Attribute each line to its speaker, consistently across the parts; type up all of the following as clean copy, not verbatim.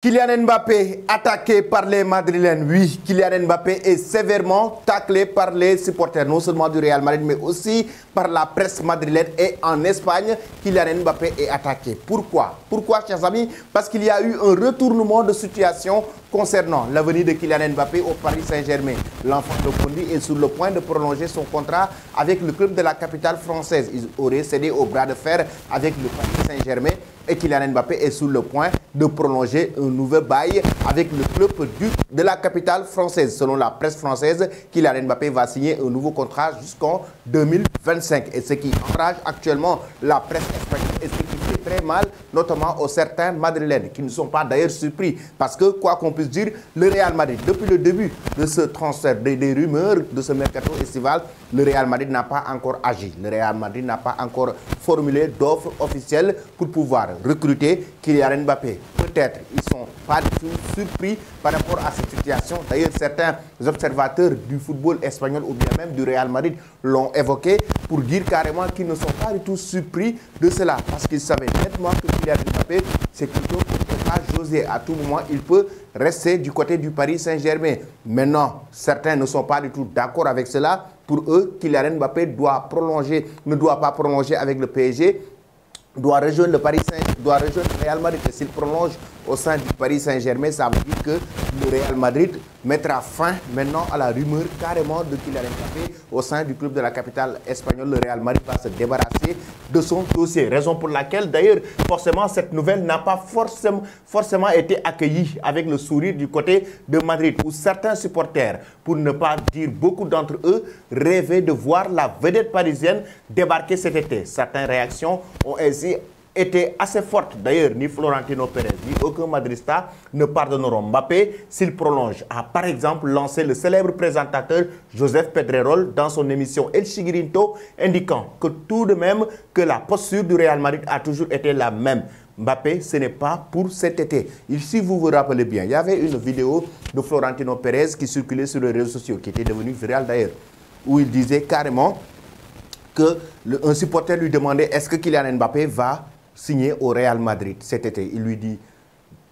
Speaker 1: Kylian Mbappé attaqué par les Madrilènes. Oui, Kylian Mbappé est sévèrement taclé par les supporters, non seulement du Real Madrid, mais aussi par la presse madrilène. Et en Espagne, Kylian Mbappé est attaqué. Pourquoi? Pourquoi, chers amis? Parce qu'il y a eu un retournement de situation concernant l'avenir de Kylian Mbappé au Paris Saint-Germain. L'enfant de Bondy est sur le point de prolonger son contrat avec le club de la capitale française. Il aurait cédé au bras de fer avec le Paris Saint-Germain. Et Kylian Mbappé est sur le point de prolonger un nouveau bail avec le club de la capitale française. Selon la presse française, Kylian Mbappé va signer un nouveau contrat jusqu'en 2025. Et ce qui enrage actuellement la presse espagnole et ce qui fait très mal, notamment aux certains madrilènes, qui ne sont pas d'ailleurs surpris. Parce que, quoi qu'on puisse dire, le Real Madrid, depuis le début de ce transfert, des rumeurs de ce mercato estival, le Real Madrid n'a pas encore agi. Le Real Madrid n'a pas encore formulé d'offres officielles pour pouvoir recruter Kylian Mbappé. Peut-être ils ne sont pas du tout surpris par rapport à cette situation. D'ailleurs, certains observateurs du football espagnol ou bien même du Real Madrid l'ont évoqué pour dire carrément qu'ils ne sont pas du tout surpris de cela. Parce qu'ils savaient nettement que Kylian Mbappé, c'est quelque chose qui ne peut pas José. À tout moment, il peut rester du côté du Paris Saint-Germain. Maintenant, certains ne sont pas du tout d'accord avec cela. Pour eux, Kylian Mbappé ne doit pas prolonger avec le PSG, doit rejoindre le Real Madrid. Et s'il prolonge au sein du Paris Saint-Germain, ça veut dire que le Real Madrid mettra fin maintenant à la rumeur carrément de Kylian Mbappé au sein du club de la capitale espagnole. Le Real Madrid va se débarrasser de son dossier. Raison pour laquelle, d'ailleurs, forcément, cette nouvelle n'a pas forcément été accueillie avec le sourire du côté de Madrid, où certains supporters, pour ne pas dire beaucoup d'entre eux, rêvaient de voir la vedette parisienne débarquer cet été. Certaines réactions ont ainsi été assez fortes. D'ailleurs, ni Florentino Pérez, ni aucun madrista ne pardonneront Mbappé s'il prolonge. A par exemple lancé le célèbre présentateur Joseph Pedrerol dans son émission El Chigurinto, indiquant que tout de même que la posture du Real Madrid a toujours été la même. Mbappé, ce n'est pas pour cet été. Si vous vous rappelez bien, il y avait une vidéo de Florentino Pérez qui circulait sur les réseaux sociaux, qui était devenue virale d'ailleurs, où il disait carrément qu'un supporter lui demandait est-ce que Kylian Mbappé va signer au Real Madrid cet été. Il lui dit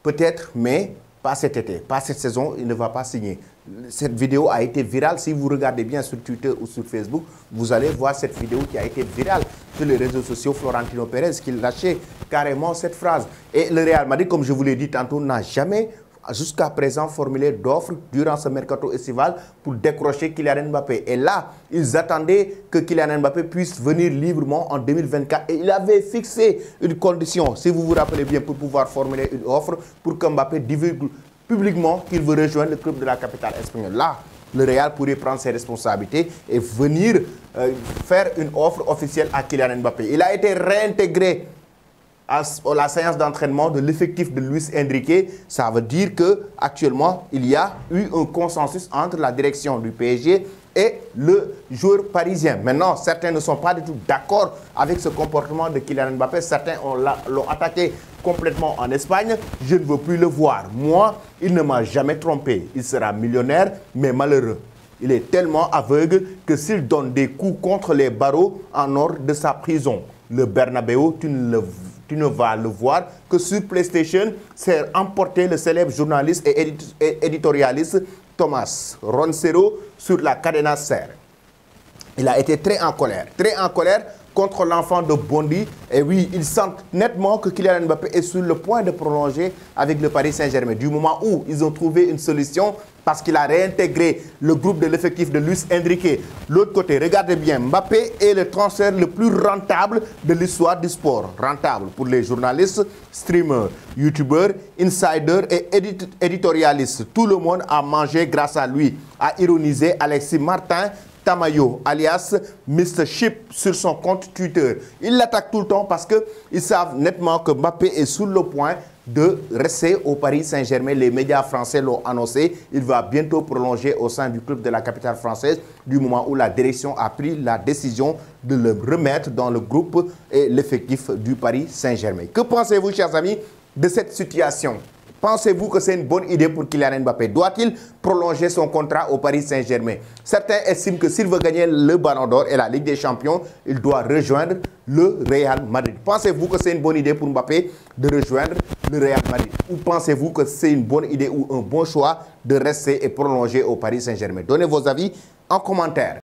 Speaker 1: peut-être, mais pas cet été, pas cette saison, il ne va pas signer. Cette vidéo a été virale. Si vous regardez bien sur Twitter ou sur Facebook, vous allez voir cette vidéo qui a été virale sur les réseaux sociaux. Florentino Pérez qui lâchait carrément cette phrase. Et le Real Madrid, comme je vous l'ai dit tantôt, n'a jamais jusqu'à présent formulé d'offres durant ce mercato estival pour décrocher Kylian Mbappé. Et là, ils attendaient que Kylian Mbappé puisse venir librement en 2024. Et il avait fixé une condition, si vous vous rappelez bien, pour pouvoir formuler une offre pour que Mbappé divulgue publiquement qu'il veut rejoindre le club de la capitale espagnole. Là, le Real pourrait prendre ses responsabilités et venir faire une offre officielle à Kylian Mbappé. Il a été réintégré à la séance d'entraînement de l'effectif de Luis Enrique. Ça veut dire qu'actuellement, il y a eu un consensus entre la direction du PSG et le joueur parisien. Maintenant, certains ne sont pas du tout d'accord avec ce comportement de Kylian Mbappé. Certains l'ont attaqué complètement en Espagne. Je ne veux plus le voir. Moi, il ne m'a jamais trompé. Il sera millionnaire, mais malheureux. Il est tellement aveugle que s'il donne des coups contre les barreaux en hors de sa prison, le Bernabéu, tu ne vas le voir que sur PlayStation. C'est emporté le célèbre journaliste et éditorialiste Thomas Roncero sur la cadena SER. Il a été très en colère contre l'enfant de Bondy. Et oui, ils sentent nettement que Kylian Mbappé est sur le point de prolonger avec le Paris Saint-Germain. Du moment où ils ont trouvé une solution, parce qu'il a réintégré le groupe de l'effectif de Luis Enrique. L'autre côté, regardez bien, Mbappé est le transfert le plus rentable de l'histoire du sport. Rentable pour les journalistes, streamers, youtubeurs, insiders et éditorialistes. Tout le monde a mangé grâce à lui, a ironisé Alexis Martin Tamayo, alias Mr. Chip, sur son compte Twitter. Il l'attaque tout le temps parce qu'ils savent nettement que Mbappé est sur le point de rester au Paris Saint-Germain. Les médias français l'ont annoncé. Il va bientôt prolonger au sein du club de la capitale française du moment où la direction a pris la décision de le remettre dans le groupe et l'effectif du Paris Saint-Germain. Que pensez-vous, chers amis, de cette situation? Pensez-vous que c'est une bonne idée pour Kylian Mbappé? Doit-il prolonger son contrat au Paris Saint-Germain? Certains estiment que s'il veut gagner le Ballon d'Or et la Ligue des Champions, il doit rejoindre le Real Madrid. Pensez-vous que c'est une bonne idée pour Mbappé de rejoindre le Real Madrid? Ou pensez-vous que c'est une bonne idée ou un bon choix de rester et prolonger au Paris Saint-Germain? Donnez vos avis en commentaire.